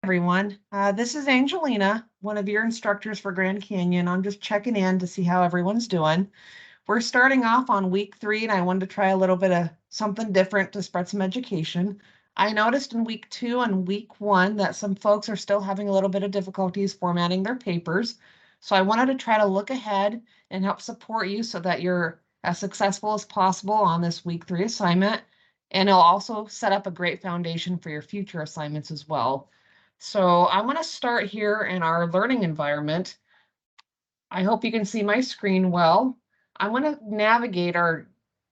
Everyone. This is Angelina, one of your instructors for Grand Canyon. I'm just checking in to see how everyone's doing. We're starting off on week 3, and I wanted to try a little bit of something different to spread some education. I noticed in week 2 and week 1 that some folks are still having a little bit of difficulties formatting their papers. So I wanted to try to look ahead and help support you so that you're as successful as possible on this week 3 assignment. And it'll also set up a great foundation for your future assignments as well. So I'm going to start here in our learning environment. I hope you can see my screen well. I'm going to navigate or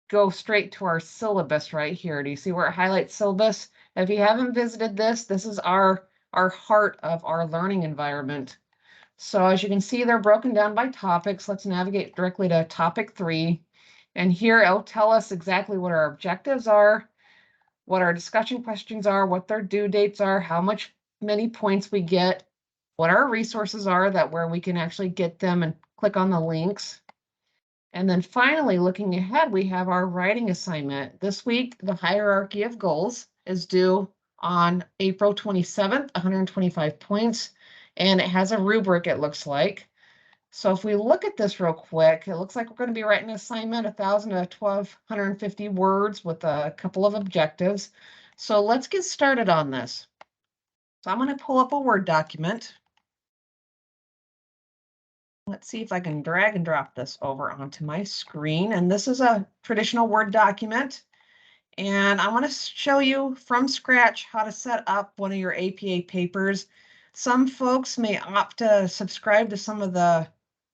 go straight to our syllabus right here. Do you see where it highlights syllabus? If you haven't visited this, this is our heart of our learning environment. So as you can see, they're broken down by topics. Let's navigate directly to topic 3. And here it'll tell us exactly what our objectives are, what our discussion questions are, what their due dates are, how many points we get, what our resources are where we can actually get them and click on the links. And then finally, looking ahead, we have our writing assignment. This week, the hierarchy of goals is due on April 27th, 125 points, and it has a rubric, it looks like. So if we look at this real quick, it looks like we're going to be writing an assignment, 1,000 to 1,250 words with a couple of objectives. So let's get started on this. So I'm going to pull up a Word document. Let's see if I can drag and drop this over onto my screen. And this is a traditional Word document. And I want to show you from scratch how to set up one of your APA papers. Some folks may opt to subscribe to some of the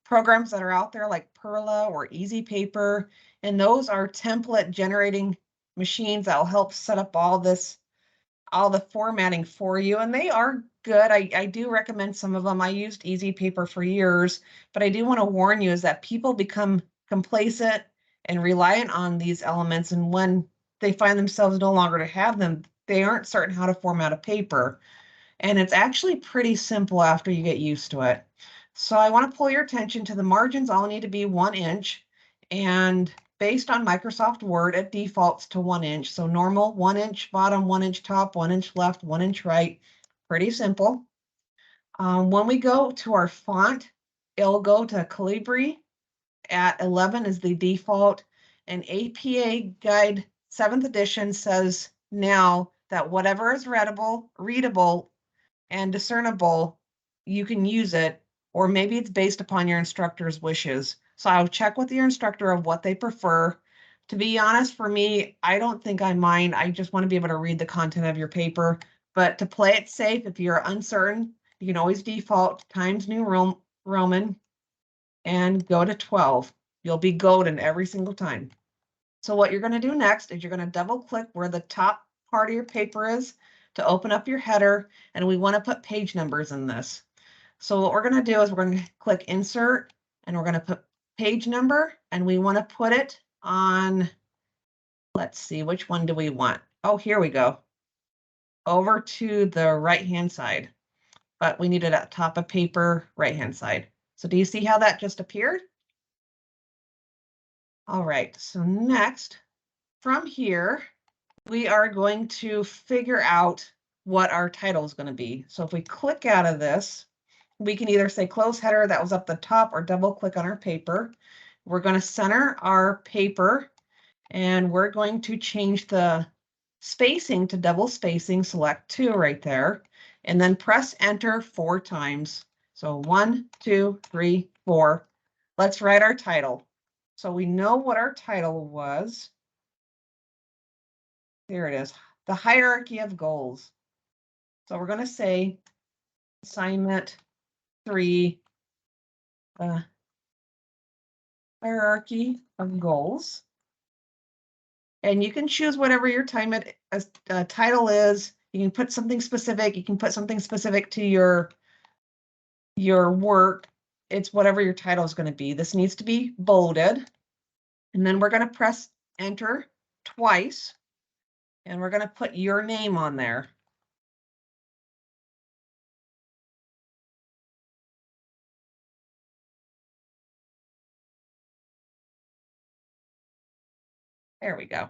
programs that are out there like Perla or Easy Paper. And those are template generating machines that will help set up all the formatting for you, and they are good. I do recommend some of them. I used Easy Paper for years, but I do want to warn you is that people become complacent and reliant on these elements, and when they find themselves no longer to have them, they aren't certain how to format a paper. And it's actually pretty simple after you get used to it. So I want to pull your attention to the margins. All need to be 1 inch, and based on Microsoft Word, it defaults to 1 inch. So normal 1 inch bottom, 1 inch top, 1 inch left, 1 inch right. Pretty simple. When we go to our font, it'll go to Calibri at 11 is the default. And APA Guide 7th edition says now that whatever is readable, and discernible, you can use it, or maybe it's based upon your instructor's wishes. So I'll check with your instructor of what they prefer. To be honest, for me, I don't think I mind. I just want to be able to read the content of your paper. But to play it safe, if you're uncertain, you can always default Times New Roman and go to 12. You'll be golden every single time. So what you're going to do next is you're going to double click where the top part of your paper is to open up your header, and we want to put page numbers in this. So what we're going to do is we're going to click insert, and we're going to put page number, and we want to put it on, let's see, which one do we want? Oh, here we go. Over to the right-hand side, but we need it at top of paper, right-hand side. So do you see how that just appeared? All right, so next, from here, we are going to figure out what our title is going to be. So if we click out of this, we can either say close header that was up the top or double click on our paper. We're going to center our paper, and we're going to change the spacing to double spacing, select 2 right there, and then press enter 4 times. So 1, 2, 3, 4. Let's write our title. So we know what our title was. There it is, the hierarchy of goals. So we're going to say assignment 3, hierarchy of goals. And you can choose whatever your title is. You can put something specific. You can put something specific to your work. It's whatever your title is going to be. This needs to be bolded. And then we're going to press enter twice. And we're going to put your name on there. There we go.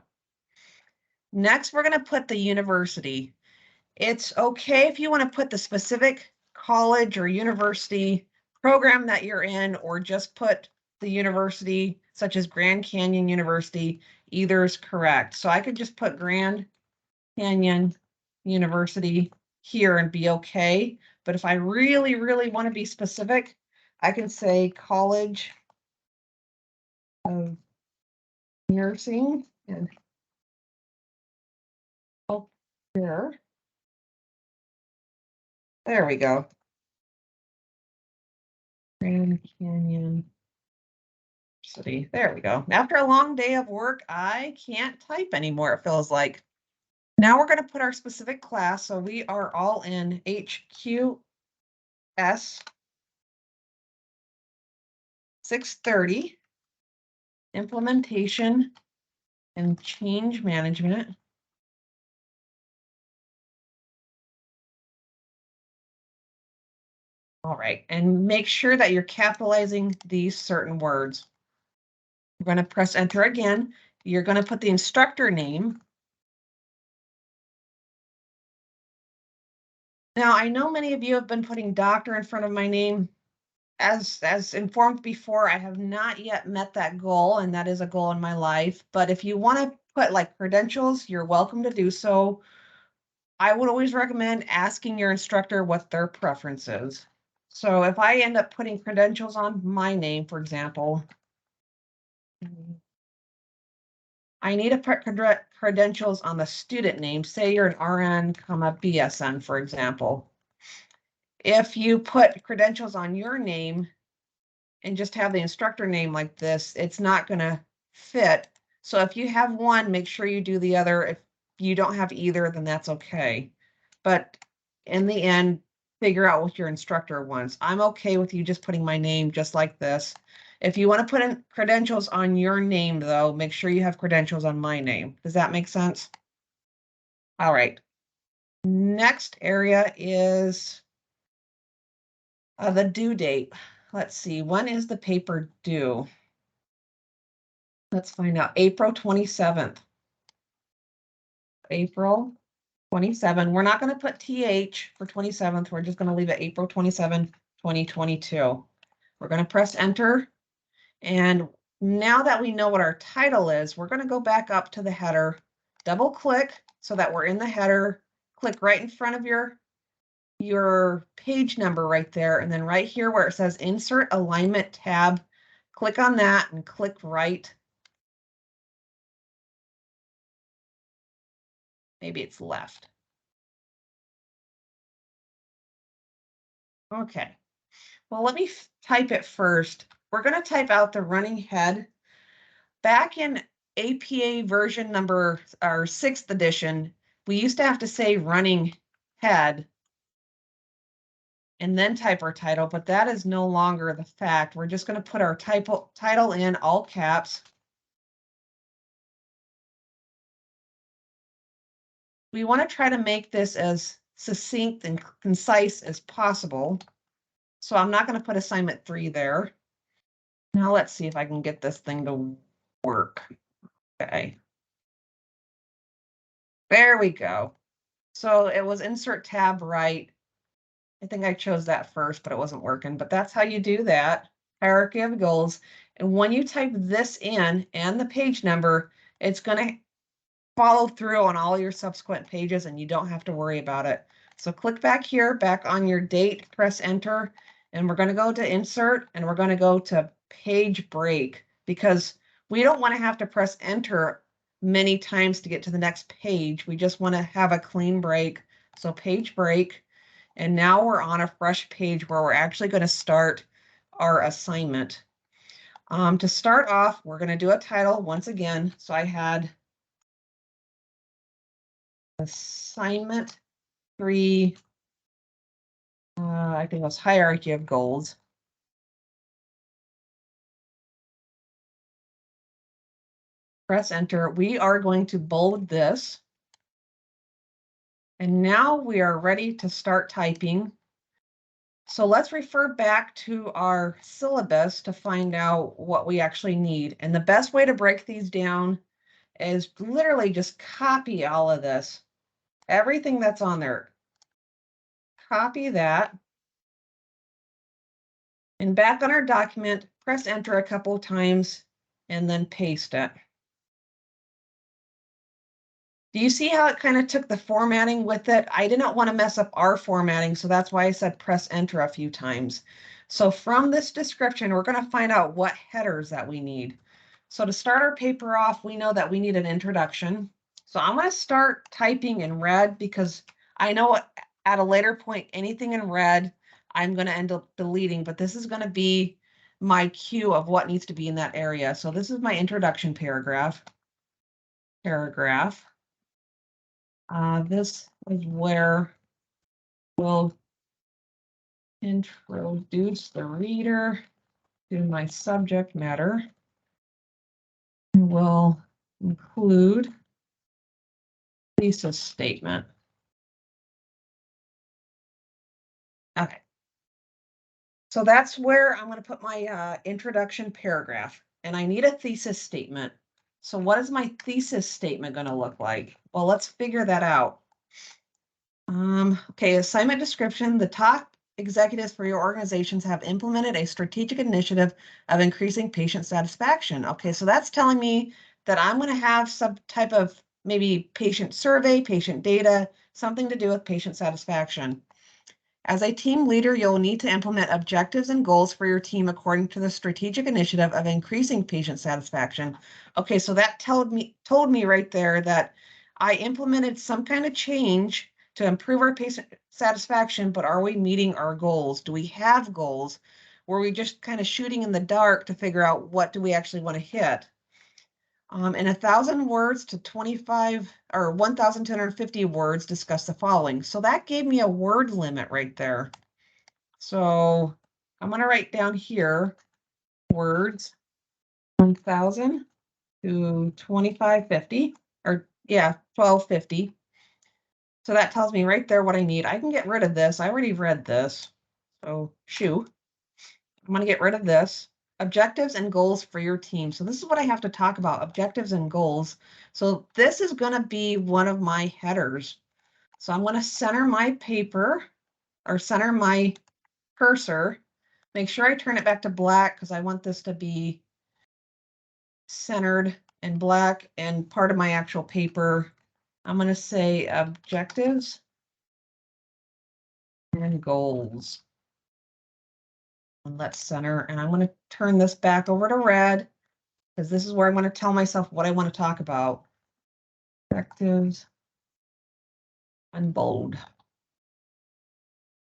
Next, we're going to put the university. It's okay if you want to put the specific college or university program that you're in, or just put the university, such as Grand Canyon University. Either is correct. So I could just put Grand Canyon University here and be okay. But if I really, really want to be specific, I can say College of Nursing and Healthcare. There we go. Grand Canyon City. There we go. After a long day of work, I can't type anymore, it feels like. Now we're going to put our specific class. So we are all in HQS 630, Implementation and Change Management. All right, and make sure that you're capitalizing these certain words. We're going to press enter again. You're going to put the instructor name. Now, I know many of you have been putting doctor in front of my name. As informed before, I have not yet met that goal, and that is a goal in my life. But if you want to put like credentials, you're welcome to do so. I would always recommend asking your instructor what their preference is. So if I end up putting credentials on my name, for example, I need to put credentials on the student name. Say you're an RN, BSN, for example. If you put credentials on your name and just have the instructor name like this, it's not going to fit. So if you have one, make sure you do the other. If you don't have either, then that's okay. But in the end, figure out what your instructor wants. I'm okay with you just putting my name just like this. If you want to put in credentials on your name, though, make sure you have credentials on my name. Does that make sense? All right. Next area is the due date. Let's see, when is the paper due? Let's find out. April 27th. April 27. We're not going to put TH for 27th. We're just going to leave it April 27, 2022. We're going to press enter. And now that we know what our title is, we're going to go back up to the header, double click so that we're in the header, click right in front of your page number right there. And then right here where it says insert alignment tab, click on that and click right. Maybe it's left. Okay. Well, let me type it first. We're going to type out the running head. Back in APA version number, our 6th edition, we used to have to say running head and then type our title, but that is no longer the fact. We're just going to put our title in all caps. We want to try to make this as succinct and concise as possible. So I'm not going to put assignment 3 there. Now let's see if I can get this thing to work. Okay. There we go. So it was insert tab right. I think I chose that first, but it wasn't working. But that's how you do that. Hierarchy of goals. And when you type this in and the page number, it's going to follow through on all your subsequent pages and you don't have to worry about it. So click back here, back on your date, press enter, and we're going to go to insert and we're going to go to page break because we don't want to have to press enter many times to get to the next page. We just want to have a clean break. So page break. And now we're on a fresh page where we're actually going to start our assignment. To start off, we're going to do a title once again. So I had assignment 3, I think it was hierarchy of goals. Press enter. We are going to bold this. And now we are ready to start typing. So let's refer back to our syllabus to find out what we actually need. And the best way to break these down is literally just copy all of this. everything that's on there. Copy that. And back on our document, press enter a couple of times and then paste it. Do you see how it kind of took the formatting with it? I did not want to mess up our formatting, so that's why I said press enter a few times. So from this description, we're going to find out what headers that we need. So to start our paper off, we know that we need an introduction. So I'm going to start typing in red because I know at a later point, anything in red, I'm going to end up deleting, but this is going to be my cue of what needs to be in that area. So this is my introduction paragraph. This is where we'll introduce the reader to my subject matter. We'll include thesis statement. Okay. So that's where I'm going to put my introduction paragraph, and I need a thesis statement. So what is my thesis statement going to look like? Well, let's figure that out. Okay, assignment description. The top executives for your organizations have implemented a strategic initiative of increasing patient satisfaction. Okay, so that's telling me that I'm going to have some type of maybe patient survey, patient data, something to do with patient satisfaction. As a team leader, you'll need to implement objectives and goals for your team according to the strategic initiative of increasing patient satisfaction. Okay, so that told me right there that I implemented some kind of change to improve our patient satisfaction, but are we meeting our goals? Do we have goals? Were we just kind of shooting in the dark to figure out what do we actually want to hit? In 1,000 words to 25 or 1,250 words, discuss the following. So that gave me a word limit right there. So I'm going to write down here words 1,000 to 2,550 or yeah, 1,250. So that tells me right there what I need. I can get rid of this. I already read this. So shoo. I'm going to get rid of this. Objectives and goals for your team. So this is what I have to talk about, objectives and goals. So this is going to be one of my headers. So I'm going to center my paper or center my cursor. Make sure I turn it back to black because I want this to be centered and black and part of my actual paper. I'm going to say objectives and goals. And let's center. And I'm going to turn this back over to red because this is where I'm going to tell myself what I want to talk about. Objectives and bold.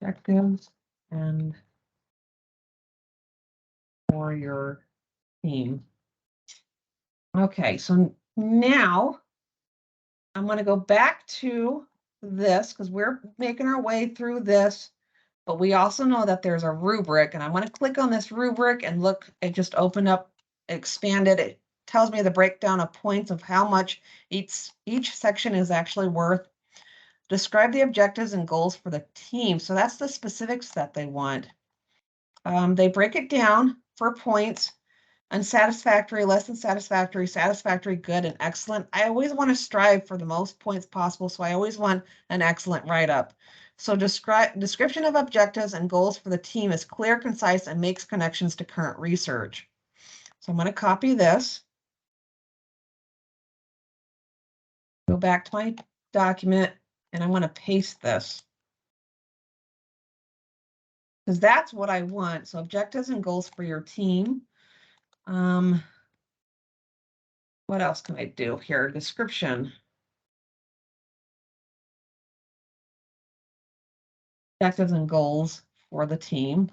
Objectives and for your team. Okay, so now I'm going to go back to this because we're making our way through this, but we also know that there's a rubric, and I'm going to click on this rubric and look, it just opened up, expanded. It tells me the breakdown of points of how much each section is actually worth. Describe the objectives and goals for the team. So that's the specifics that they want. They break it down for points. Unsatisfactory, less than satisfactory, satisfactory, good, and excellent. I always want to strive for the most points possible, so I always want an excellent write-up. So description of objectives and goals for the team is clear, concise, and makes connections to current research. So I'm going to copy this. Go back to my document, and I'm going to paste this. Because that's what I want. So objectives and goals for your team. What else can I do here? Description. Objectives and goals for the team.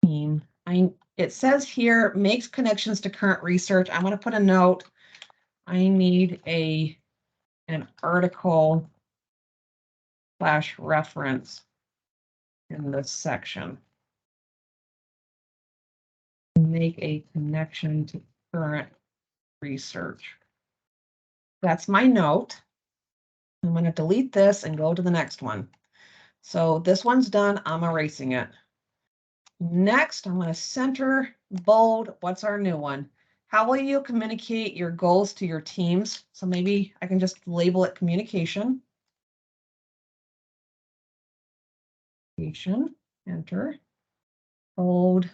It says here, makes connections to current research. I'm going to put a note. I need an article / reference in this section. Make a connection to current research. That's my note. I'm going to delete this and go to the next one. So this one's done. I'm erasing it. Next, I'm going to center, bold. What's our new one? How will you communicate your goals to your teams? So maybe I can just label it communication. Enter. Hold.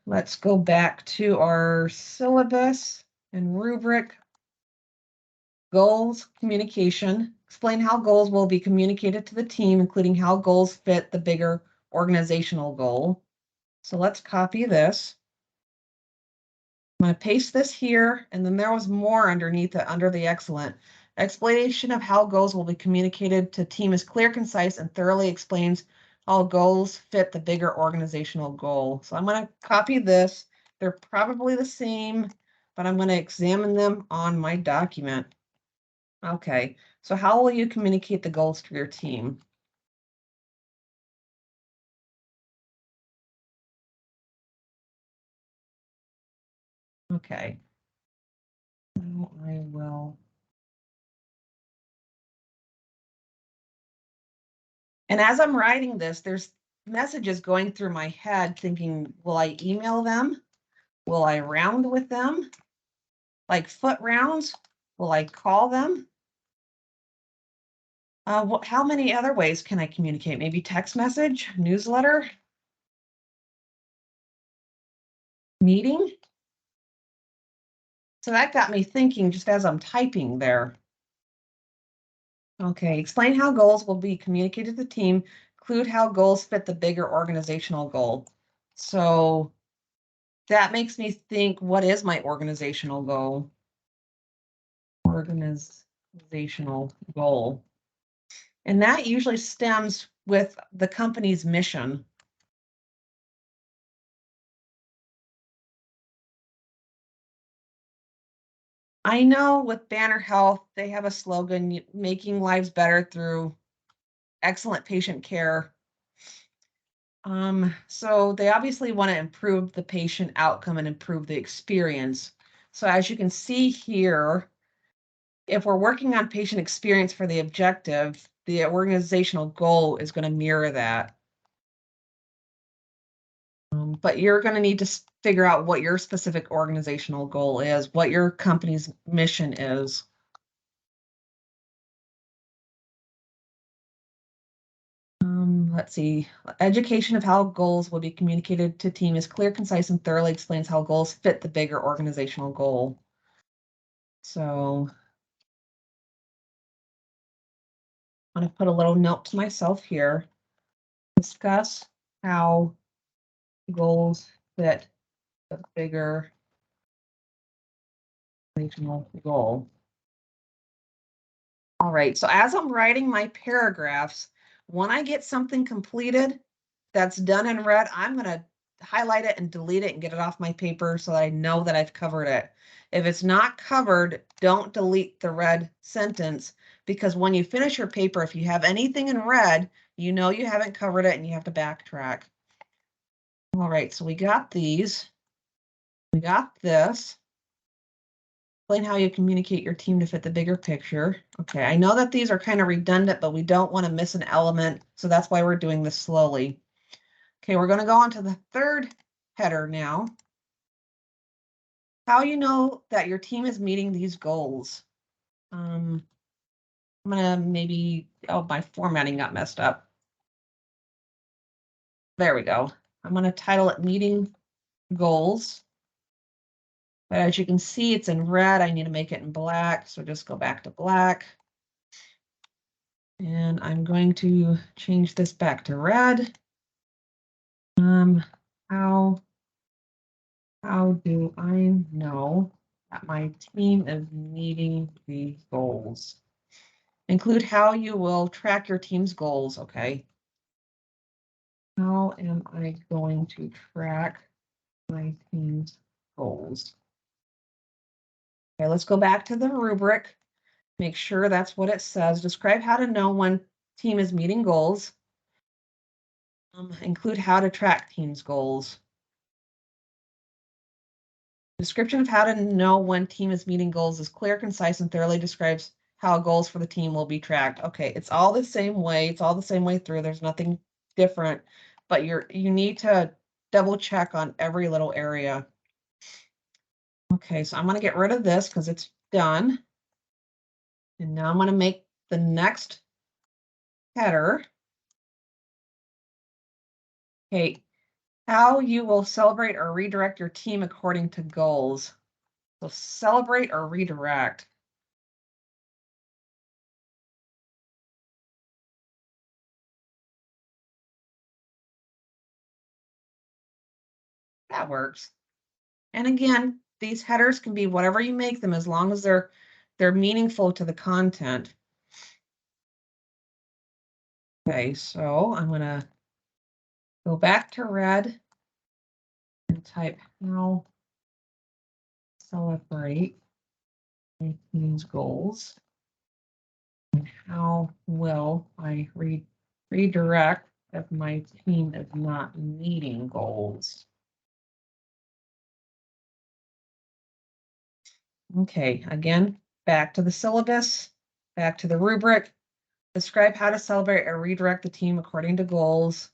Let's go back to our syllabus and rubric. Goals, communication. Explain how goals will be communicated to the team, including how goals fit the bigger organizational goal. So let's copy this. I'm going to paste this here, and then there was more underneath it under the excellent. Explanation of how goals will be communicated to team is clear, concise, and thoroughly explains how goals fit the bigger organizational goal. So I'm going to copy this. They're probably the same, but I'm going to examine them on my document. Okay, so how will you communicate the goals to your team? Okay. Now I will. And as I'm writing this, there's messages going through my head thinking, will I email them? Will I round with them? Like foot rounds? Will I call them? How many other ways can I communicate? Maybe text message, newsletter, meeting? So that got me thinking just as I'm typing there. Okay, explain how goals will be communicated to the team, include how goals fit the bigger organizational goal. So that makes me think, what is my organizational goal? Organizational goal. And that usually stems with the company's mission. I know with Banner Health, they have a slogan, making lives better through excellent patient care. So they obviously want to improve the patient outcome and improve the experience. So as you can see here, if we're working on patient experience for the objective, the organizational goal is going to mirror that. But you're going to need to figure out what your specific organizational goal is, what your company's mission is. Let's see. Education of how goals will be communicated to team is clear, concise, and thoroughly explains how goals fit the bigger organizational goal. So I'm going to put a little note to myself here. Discuss how goals fit the bigger organizational goal. All right, so as I'm writing my paragraphs, when I get something completed that's done and read, I'm going to highlight it and delete it and get it off my paper so that I know that I've covered it. If it's not covered, don't delete the red sentence, because when you finish your paper, if you have anything in red, you know you haven't covered it and you have to backtrack. All right, so we got these. We got this. Explain how you communicate your team to fit the bigger picture. Okay, I know that these are kind of redundant, but we don't want to miss an element, so that's why we're doing this slowly. Okay, we're going to go on to the third header now. How you know that your team is meeting these goals. I'm going to maybe, oh, my formatting got messed up. There we go. I'm going to title it Meeting Goals. But as you can see, it's in red. I need to make it in black, so just go back to black. And I'm going to change this back to red. How do I know that my team is meeting these goals? Include how you will track your team's goals. Okay. How am I going to track my team's goals? Okay, let's go back to the rubric. Make sure that's what it says. Describe how to know when team is meeting goals. Include how to track team's goals. Description of how to know when team is meeting goals is clear, concise, and thoroughly describes how goals for the team will be tracked. Okay, it's all the same way. It's all the same way through. There's nothing different, but you need to double check on every little area. Okay, so I'm going to get rid of this because it's done. And now I'm going to make the next header. Okay, how you will celebrate or redirect your team according to goals. So celebrate or redirect. That works. And again, these headers can be whatever you make them as long as they're meaningful to the content. Okay, so I'm going to go back to red and type how celebrate my team's goals. And how will I redirect if my team is not meeting goals? Okay, again, back to the syllabus, back to the rubric. Describe how to celebrate or redirect the team according to goals.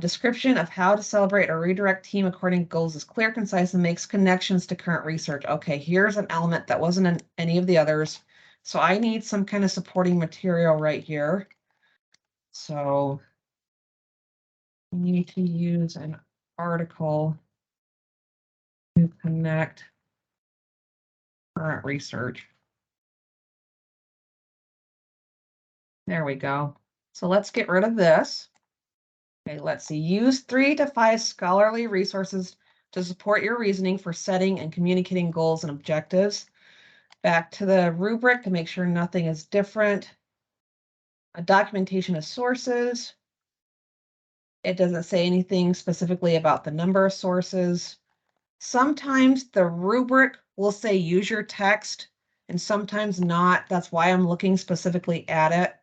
Description of how to celebrate or redirect team according to goals is clear, concise, and makes connections to current research. Okay, here's an element that wasn't in any of the others. So I need some kind of supporting material right here. So we need to use an article to connect current research. There we go. So let's get rid of this. Okay, let's see. Use 3 to 5 scholarly resources to support your reasoning for setting and communicating goals and objectives. Back to the rubric to make sure nothing is different. A documentation of sources. It doesn't say anything specifically about the number of sources. Sometimes the rubric will say use your text and sometimes not. That's why I'm looking specifically at it.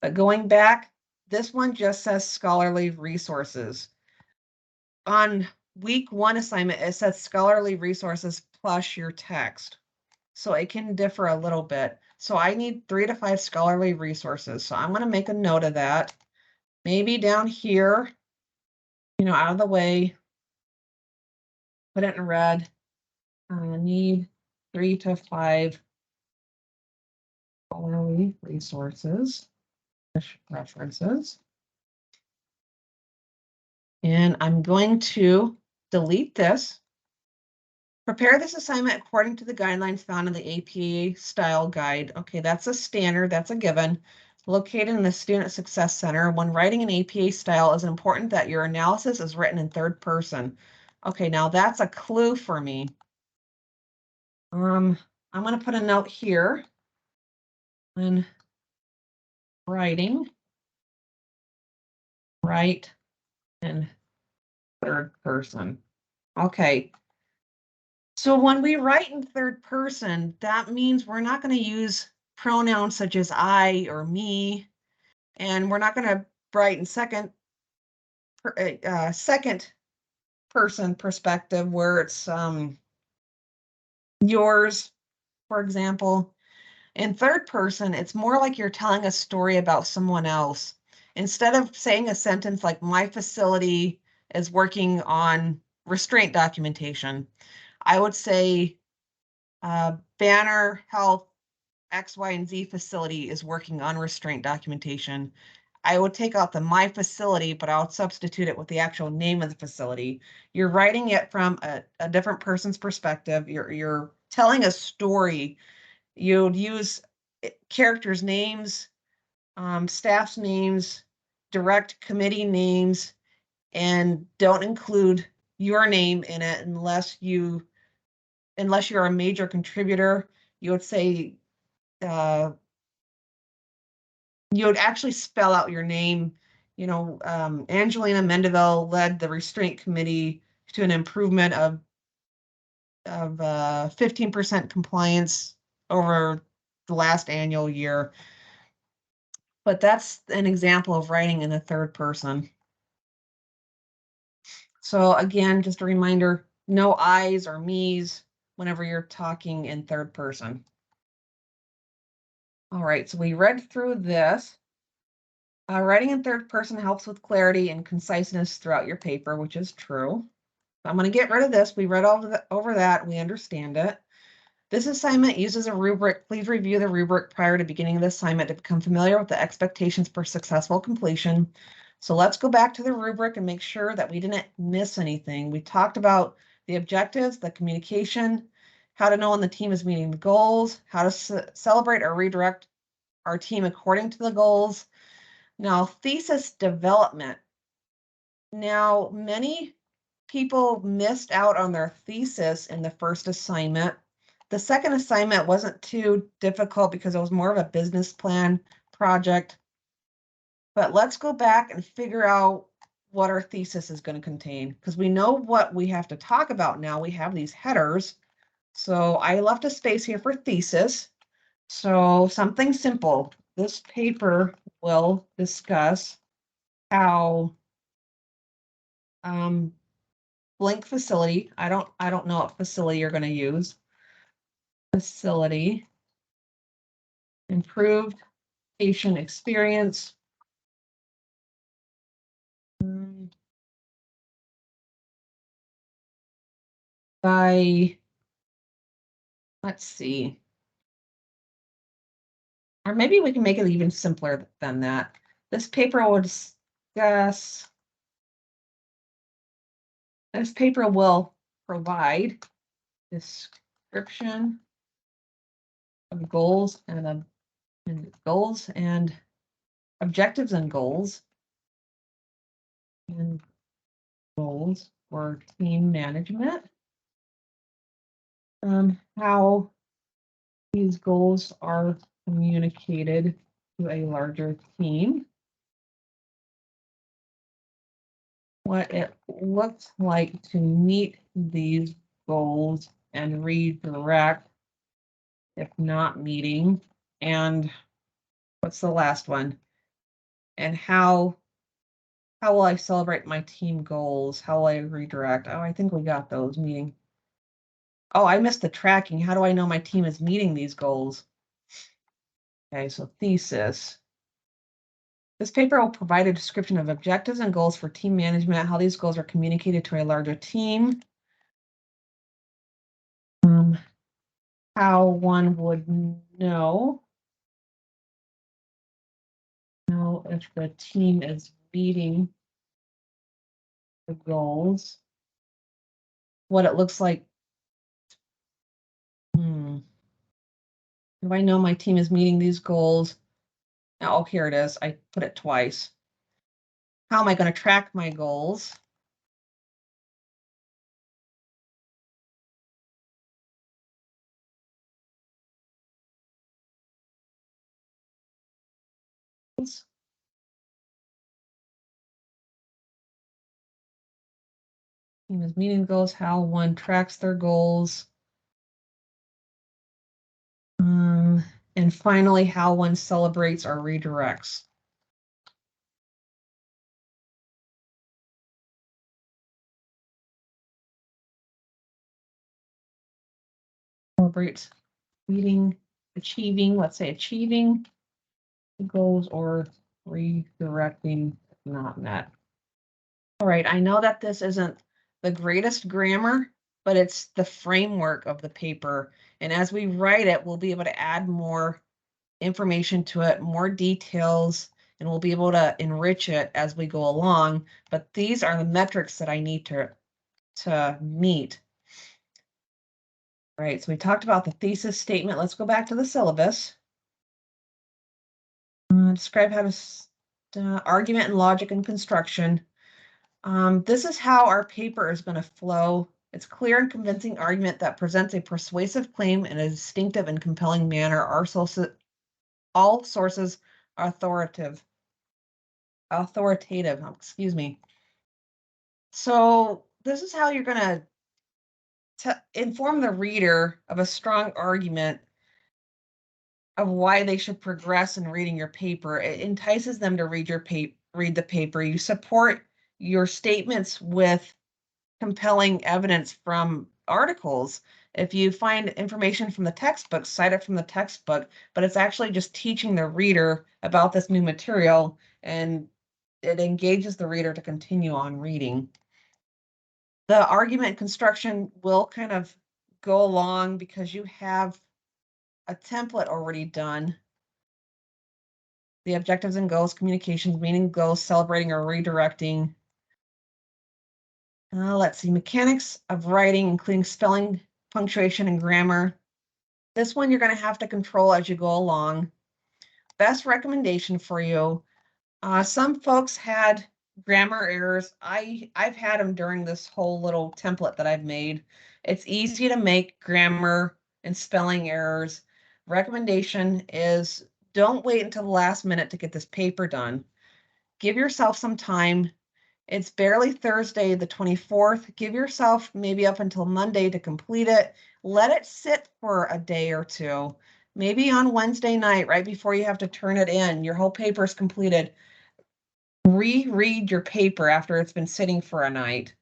But going back, this one just says scholarly resources. On week 1 assignment, it says scholarly resources plus your text. So it can differ a little bit. So I need 3 to 5 scholarly resources. So I'm going to make a note of that. Maybe down here, out of the way, put it in red. I need 3 to 5 scholarly resources, references. And I'm going to delete this. Prepare this assignment according to the guidelines found in the APA style guide. Okay, that's a standard, that's a given. Located in the Student Success Center. When writing an APA style, it's important that your analysis is written in third person. Okay, now that's a clue for me. I'm going to put a note here. When writing, write in third person. Okay. So when we write in third person, that means we're not going to use pronouns such as I or me, and we're not going to write in second person perspective where it's yours, for example. In third person, it's more like you're telling a story about someone else. Instead of saying a sentence like my facility is working on restraint documentation, I would say Banner Health X, Y, and Z facility is working on restraint documentation. I would take out the my facility, but I would substitute it with the actual name of the facility. You're writing it from a different person's perspective. You're telling a story. You'd use characters' names, staff's names, direct committee names, and don't include your name in it unless you're a major contributor. You would say you would actually spell out your name. Angelina Mendeville led the restraint committee to an improvement of 15% compliance over the last annual year. But that's an example of writing in the third person. So again, just a reminder, no I's or me's whenever you're talking in third person. All right, so we read through this. Writing in third person helps with clarity and conciseness throughout your paper, which is true. I'm going to get rid of this. We read over that. We understand it. This assignment uses a rubric. Please review the rubric prior to beginning the assignment to become familiar with the expectations for successful completion. So let's go back to the rubric and make sure that we didn't miss anything. We talked about the objectives, the communication, how to know when the team is meeting the goals, how to celebrate or redirect our team according to the goals. Now, thesis development. Now, many people missed out on their thesis in the first assignment. The second assignment wasn't too difficult because it was more of a business plan project. But let's go back and figure out what our thesis is going to contain, because we know what we have to talk about now. We have these headers. So I left a space here for thesis. So something simple. This paper will discuss how blank facility. I don't know what facility you're going to use. Facility, improved patient experience. By, let's see. Or maybe we can make it even simpler than that. This paper will discuss, this paper will provide description of goals and goals and objectives and goals for team management. How these goals are communicated to a larger team. What it looks like to meet these goals and redirect if not meeting. And what's the last one? And how will I celebrate my team goals? How will I redirect? Oh, I think we got those meeting. Oh, I missed the tracking. How do I know my team is meeting these goals? Okay, so thesis. This paper will provide a description of objectives and goals for team management, how these goals are communicated to a larger team, how one would know if the team is meeting the goals, what it looks like. If I know my team is meeting these goals, oh, here it is. I put it twice. How am I going to track my goals? Team is meeting goals, how one tracks their goals. And finally, how one celebrates or redirects. Celebrates meeting, achieving, let's say achieving the goals or redirecting if not met. All right, I know that this isn't the greatest grammar, but it's the framework of the paper. And as we write it, we'll be able to add more information to it, more details, and we'll be able to enrich it as we go along. But these are the metrics that I need to meet. All right, so we talked about the thesis statement. Let's go back to the syllabus. Describe how to argument and logic and construction. This is how our paper is going to flow. It's clear and convincing argument that presents a persuasive claim in a distinctive and compelling manner. All sources are authoritative, excuse me. So this is how you're going to inform the reader of a strong argument of why they should progress in reading your paper. It entices them to read the paper. You support your statements with compelling evidence from articles. If you find information from the textbook, cite it from the textbook, but it's actually just teaching the reader about this new material, and it engages the reader to continue on reading. The argument construction will kind of go along because you have a template already done. The objectives and goals, communications, meaning goals, celebrating or redirecting. Let's see, mechanics of writing, including spelling, punctuation, and grammar. This one you're going to have to control as you go along. Best recommendation for you. Some folks had grammar errors. I've had them during this whole little template that I've made. It's easy to make grammar and spelling errors. Recommendation is don't wait until the last minute to get this paper done. Give yourself some time. It's barely Thursday, the 24th. Give yourself maybe up until Monday to complete it. Let it sit for a day or two. Maybe on Wednesday night, right before you have to turn it in, your whole paper is completed. Reread your paper after it's been sitting for a night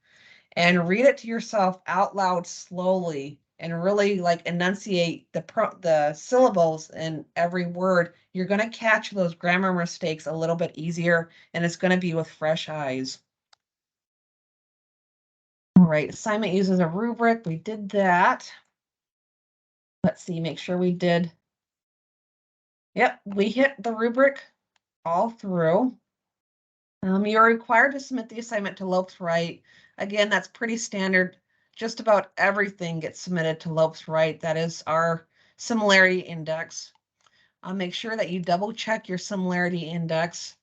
and read it to yourself out loud slowly and really like enunciate the syllables in every word. You're going to catch those grammar mistakes a little bit easier, and it's going to be with fresh eyes. All right, assignment uses a rubric. We did that. Let's see, make sure we did. Yep, we hit the rubric all through. You're required to submit the assignment to Lopes Write. Again, that's pretty standard. Just about everything gets submitted to Lopes Write. That is our similarity index. Make sure that you double check your similarity index.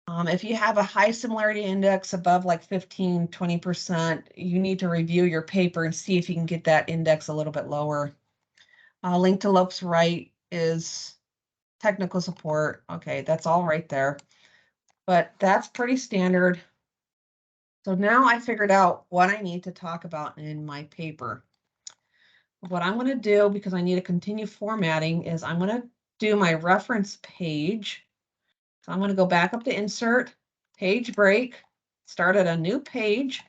If you have a high similarity index above like 15, 20%, you need to review your paper and see if you can get that index a little bit lower. Link to Lopes Write is technical support. Okay, that's all right there. But that's pretty standard. So now I figured out what I need to talk about in my paper. What I'm going to do, because I need to continue formatting, is I'm going to do my reference page. So I'm going to go back up to Insert, Page Break, start at a new page.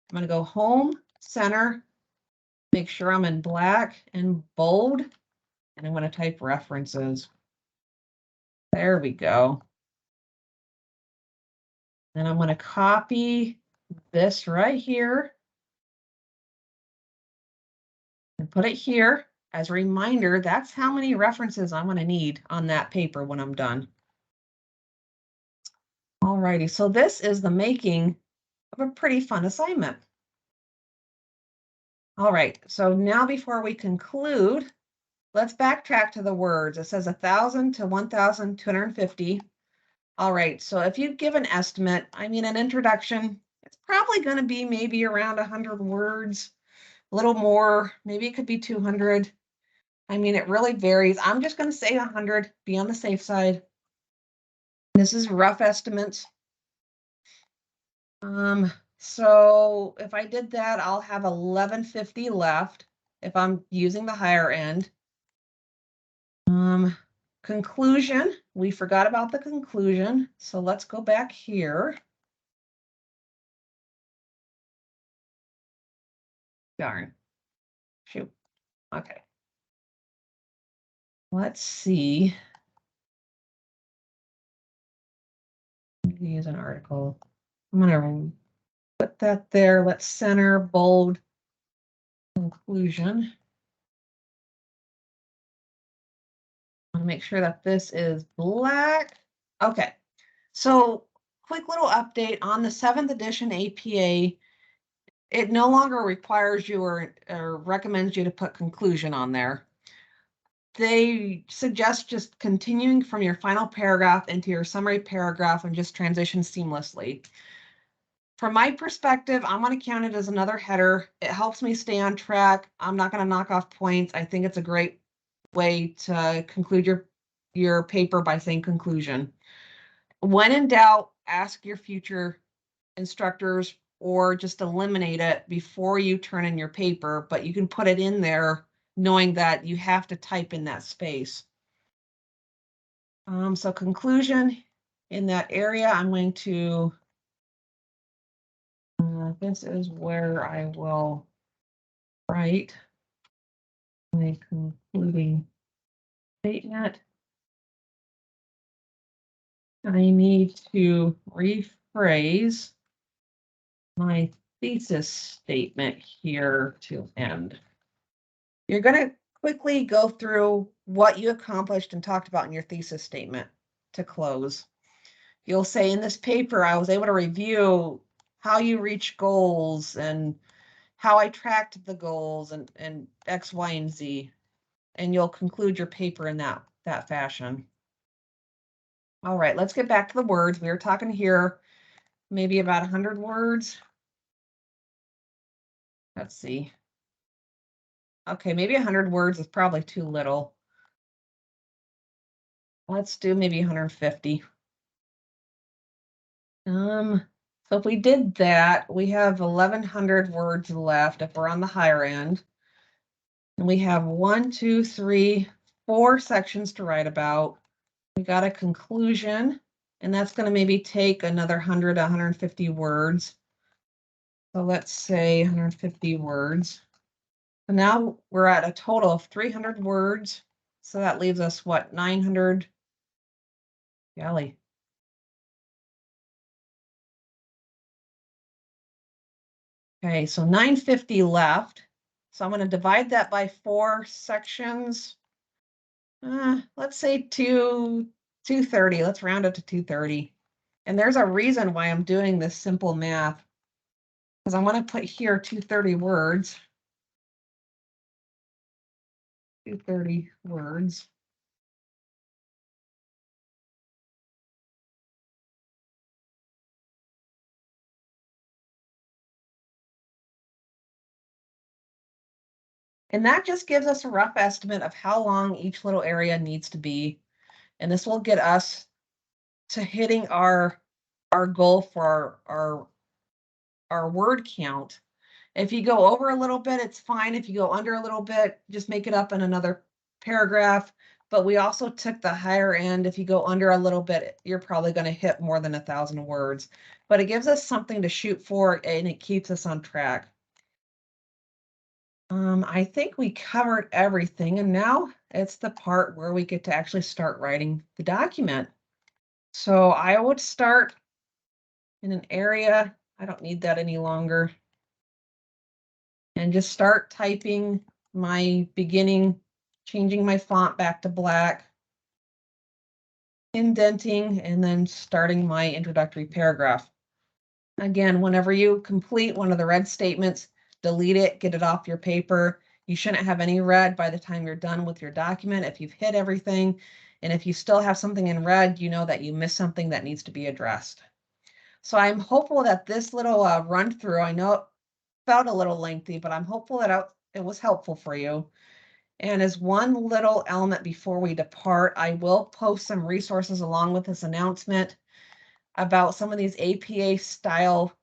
I'm going to go Home, Center, make sure I'm in black and bold, and I'm going to type references. There we go. Then I'm going to copy this right here and put it here. As a reminder, that's how many references I'm going to need on that paper when I'm done. All righty, so this is the making of a pretty fun assignment. All right, so now before we conclude, let's backtrack to the words. It says 1,000 to 1,250. All right, so if you give an estimate, I mean an introduction, it's probably going to be maybe around 100 words, a little more, maybe it could be 200. I mean, it really varies. I'm just going to say 100, be on the safe side. This is rough estimates. So if I did that, I'll have 1150 left if I'm using the higher end. Conclusion, we forgot about the conclusion. So let's go back here. Darn. Shoot. Okay. Let's see. Use an article. I'm going to put that there. Let's center, bold, conclusion. I want to make sure that this is black. Okay. So quick little update on the 7th edition APA. It no longer requires you or recommends you to put conclusion on there. They suggest just continuing from your final paragraph into your summary paragraph and just transition seamlessly. From my perspective, I'm going to count it as another header. It helps me stay on track. I'm not going to knock off points. I think it's a great way to conclude your paper by saying conclusion. When in doubt, ask your future instructors or just eliminate it before you turn in your paper, but you can put it in there knowing that you have to type in that space. So conclusion in that area, I'm going to, this is where I will write my concluding statement. I need to rephrase my thesis statement here to end. You're going to quickly go through what you accomplished and talked about in your thesis statement to close. You'll say, in this paper, I was able to review how you reach goals and how I tracked the goals and X, Y, and Z. And you'll conclude your paper in that fashion. All right, let's get back to the words. We were talking here maybe about 100 words. Let's see. Okay, maybe 100 words is probably too little. Let's do maybe 150. So if we did that, we have 1,100 words left if we're on the higher end. And we have 1, 2, 3, 4 sections to write about. We got a conclusion, and that's going to maybe take another 100 to 150 words. So let's say 150 words. So now we're at a total of 300 words. So that leaves us what, 900? Golly. Okay, so 950 left. So I'm going to divide that by 4 sections. Let's say 230. Let's round it to 230. And there's a reason why I'm doing this simple math, because I want to put here 230 words. 230 words. And that just gives us a rough estimate of how long each little area needs to be. And this will get us to hitting our goal for our word count. If you go over a little bit, it's fine. If you go under a little bit, just make it up in another paragraph. But we also took the higher end. If you go under a little bit, you're probably going to hit more than 1,000 words. But it gives us something to shoot for, and it keeps us on track. I think we covered everything, and now it's the part where we get to actually start writing the document. So I would start in an area. I don't need that any longer. And just start typing my beginning, changing my font back to black, indenting, and then starting my introductory paragraph. Again, whenever you complete one of the red statements, delete it, get it off your paper. You shouldn't have any red by the time you're done with your document if you've hit everything. And if you still have something in red, you know that you missed something that needs to be addressed. So I'm hopeful that this little run through, I know it felt a little lengthy, but I'm hopeful that it was helpful for you. And as one little element before we depart, I will post some resources along with this announcement about some of these APA style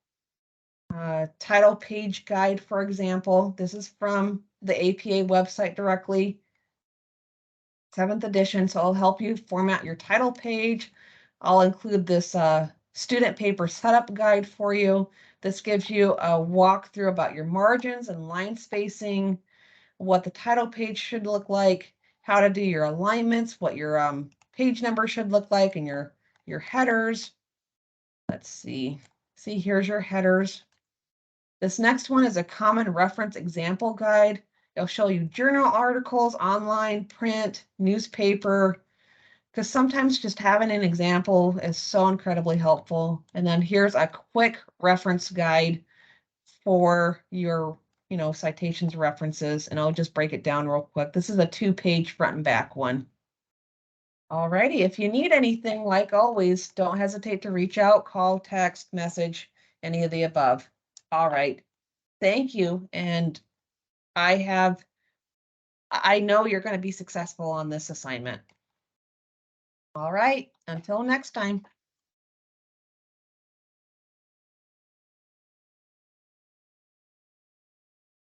title page guide, for example. This is from the APA website directly, 7th edition. So I'll help you format your title page. I'll include this student paper setup guide for you. This gives you a walkthrough about your margins and line spacing, what the title page should look like, how to do your alignments, what your page number should look like, and your headers. Let's see. See, here's your headers. This next one is a common reference example guide. It'll show you journal articles, online, print, newspaper, because sometimes just having an example is so incredibly helpful. And then here's a quick reference guide for your, citations, references, and I'll just break it down real quick. This is a 2-page front and back one. Alrighty, if you need anything, like always, don't hesitate to reach out, call, text, message, any of the above. All right, thank you. And I know you're going to be successful on this assignment. All right, until next time.